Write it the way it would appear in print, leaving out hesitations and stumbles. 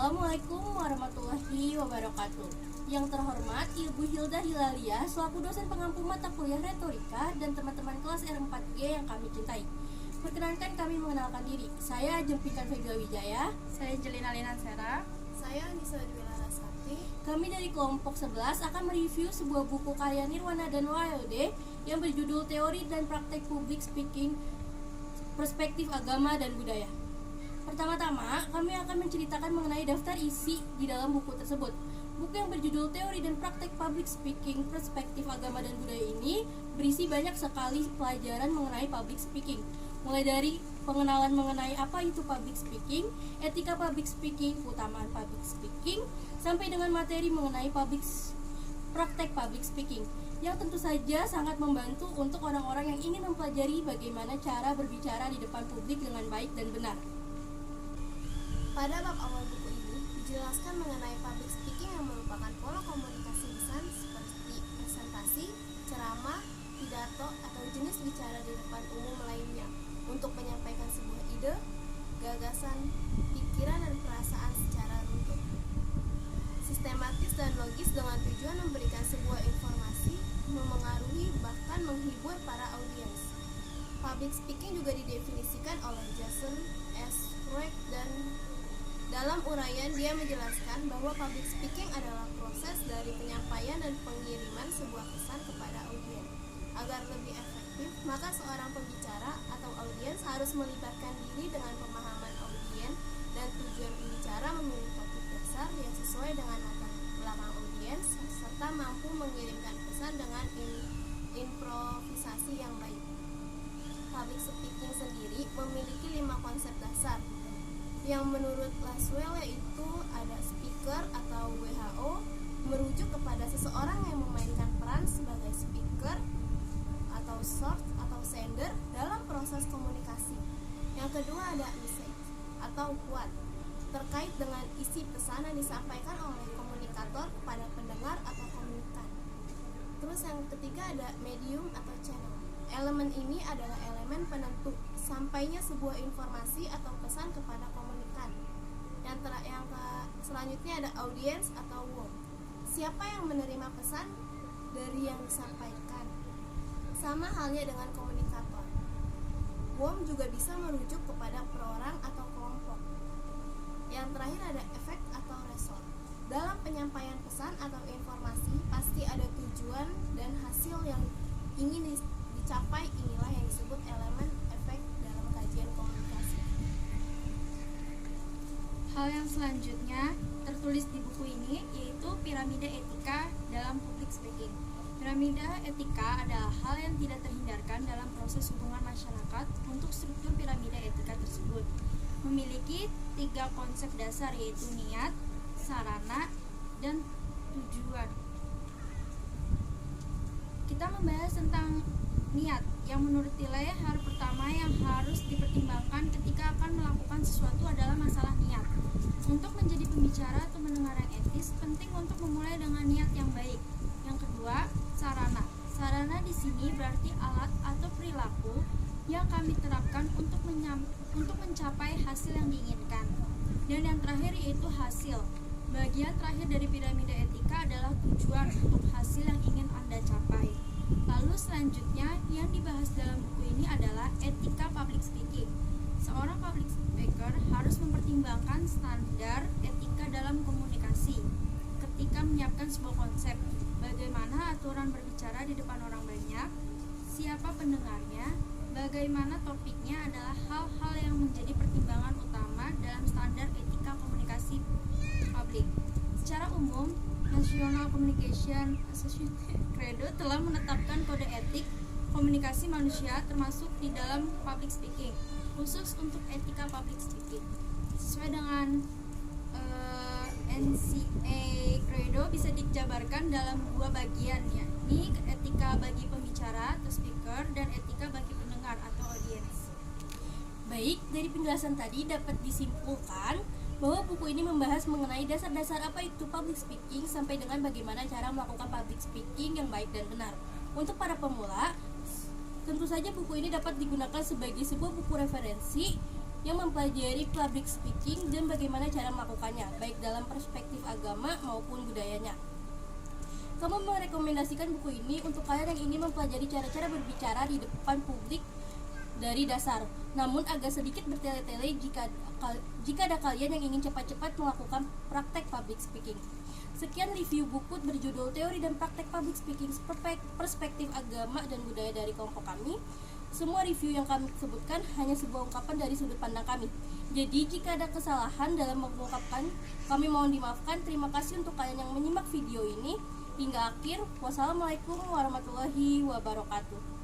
Assalamualaikum warahmatullahi wabarakatuh. Yang terhormat Ibu Hilda Hilalia selaku dosen pengampu mata kuliah retorika dan teman-teman kelas R4G yang kami cintai. Perkenankan kami mengenalkan diri. Saya Jempikan Febila Wijaya. Saya Jelina Linansera. Saya Nisa Dwi Larasati. Kami dari kelompok 11 akan mereview sebuah buku karya Nirwana dan Wilde yang berjudul Teori dan Praktek Public Speaking, Perspektif Agama dan Budaya. Pertama-tama, kami akan menceritakan mengenai daftar isi di dalam buku tersebut. Buku yang berjudul Teori dan Praktek Public Speaking, Perspektif Agama dan Budaya ini berisi banyak sekali pelajaran mengenai public speaking. Mulai dari pengenalan mengenai apa itu public speaking, etika public speaking, keutamaan public speaking, sampai dengan materi mengenai praktek public speaking, yang tentu saja sangat membantu untuk orang-orang yang ingin mempelajari bagaimana cara berbicara di depan publik dengan baik dan benar. Pada bab awal buku ini dijelaskan mengenai public speaking yang merupakan pola komunikasi lisan seperti presentasi, ceramah, pidato, atau jenis bicara di depan umum lainnya untuk menyampaikan sebuah ide, gagasan, pikiran, dan perasaan secara runtut, sistematis dan logis dengan tujuan memberikan sebuah informasi, memengaruhi, bahkan menghibur para audiens. Public speaking juga didefinisikan oleh Jason S. Rueck dan dalam uraian dia menjelaskan bahwa public speaking adalah proses dari penyampaian dan pengiriman sebuah pesan kepada audiens. Agar lebih efektif, maka seorang pembicara atau audiens harus melibatkan diri dengan pemahaman audiens dan tujuan pembicara memilih topik dasar yang sesuai dengan latar belakang audiens serta mampu mengirimkan pesan dengan improvisasi yang baik. Public speaking sendiri memiliki 5 konsep dasar yang menurut Laswell yaitu ada speaker atau WHO, merujuk kepada seseorang yang memainkan peran sebagai speaker atau source atau sender dalam proses komunikasi. Yang kedua ada message atau quote, terkait dengan isi pesan yang disampaikan oleh komunikator kepada pendengar atau komunikan. Terus yang ketiga ada medium atau channel. Elemen ini adalah elemen penentu sampainya sebuah informasi atau pesan kepada komunikan. Selanjutnya ada audience atau worm. Siapa yang menerima pesan dari yang disampaikan? Sama halnya dengan komunikator. Worm juga bisa merujuk kepada perorang atau kelompok. Yang terakhir ada efek atau result. Dalam penyampaian pesan atau informasi pasti ada tujuan dan hasil yang ingin dicapai, inilah yang disebut elemen efek dalam kajian komunikasi. Hal yang selanjutnya tertulis di buku ini yaitu piramida etika dalam public speaking. Piramida etika adalah hal yang tidak terhindarkan dalam proses hubungan masyarakat. Untuk struktur piramida etika tersebut memiliki 3 konsep dasar yaitu niat, sarana, dan tujuan. Kita membahas tentang niat yang menurut Tilley hal pertama yang harus dipertimbangkan ketika akan melakukan sesuatu adalah masalah niat. Untuk menjadi pembicara atau mendengar yang etis, penting untuk memulai dengan niat yang baik. Yang kedua, sarana. Sarana di sini berarti alat atau perilaku yang kami terapkan untuk mencapai hasil yang diinginkan. Dan yang terakhir yaitu hasil. Bagian terakhir dari piramida etika adalah tujuan untuk hasil yang ingin Anda capai. Lalu selanjutnya yang dibahas dalam buku ini adalah etika public speaking. Seorang public speaker harus mempertimbangkan standar etika dalam komunikasi ketika menyiapkan sebuah konsep. Bagaimana aturan berbicara di depan orang banyak, siapa pendengarnya, bagaimana topiknya adalah hal-hal yang menjadi pertimbangan utama dalam standar etika komunikasi publik. Secara umum, National Communication Association Credo telah menetapkan kode etik komunikasi manusia termasuk di dalam public speaking, khusus untuk etika public speaking. Sesuai dengan NCA Credo bisa dijabarkan dalam 2 bagian, yakni etika bagi pembicara atau speaker dan etika bagi pendengar atau audience. Baik, dari penjelasan tadi dapat disimpulkan bahwa buku ini membahas mengenai dasar-dasar apa itu public speaking sampai dengan bagaimana cara melakukan public speaking yang baik dan benar. Untuk para pemula, tentu saja buku ini dapat digunakan sebagai sebuah buku referensi yang mempelajari public speaking dan bagaimana cara melakukannya, baik dalam perspektif agama maupun budayanya. Kamu merekomendasikan buku ini untuk kalian yang ingin mempelajari cara-cara berbicara di depan publik dari dasar, namun agak sedikit bertele-tele jika ada kalian yang ingin cepat-cepat melakukan praktek public speaking. Sekian review buku berjudul Teori dan Praktek Public Speaking Perspektif Agama dan Budaya dari kelompok kami. Semua review yang kami sebutkan hanya sebuah ungkapan dari sudut pandang kami. Jadi jika ada kesalahan dalam mengungkapkan, kami mohon dimaafkan. Terima kasih untuk kalian yang menyimak video ini hingga akhir. Wassalamualaikum warahmatullahi wabarakatuh.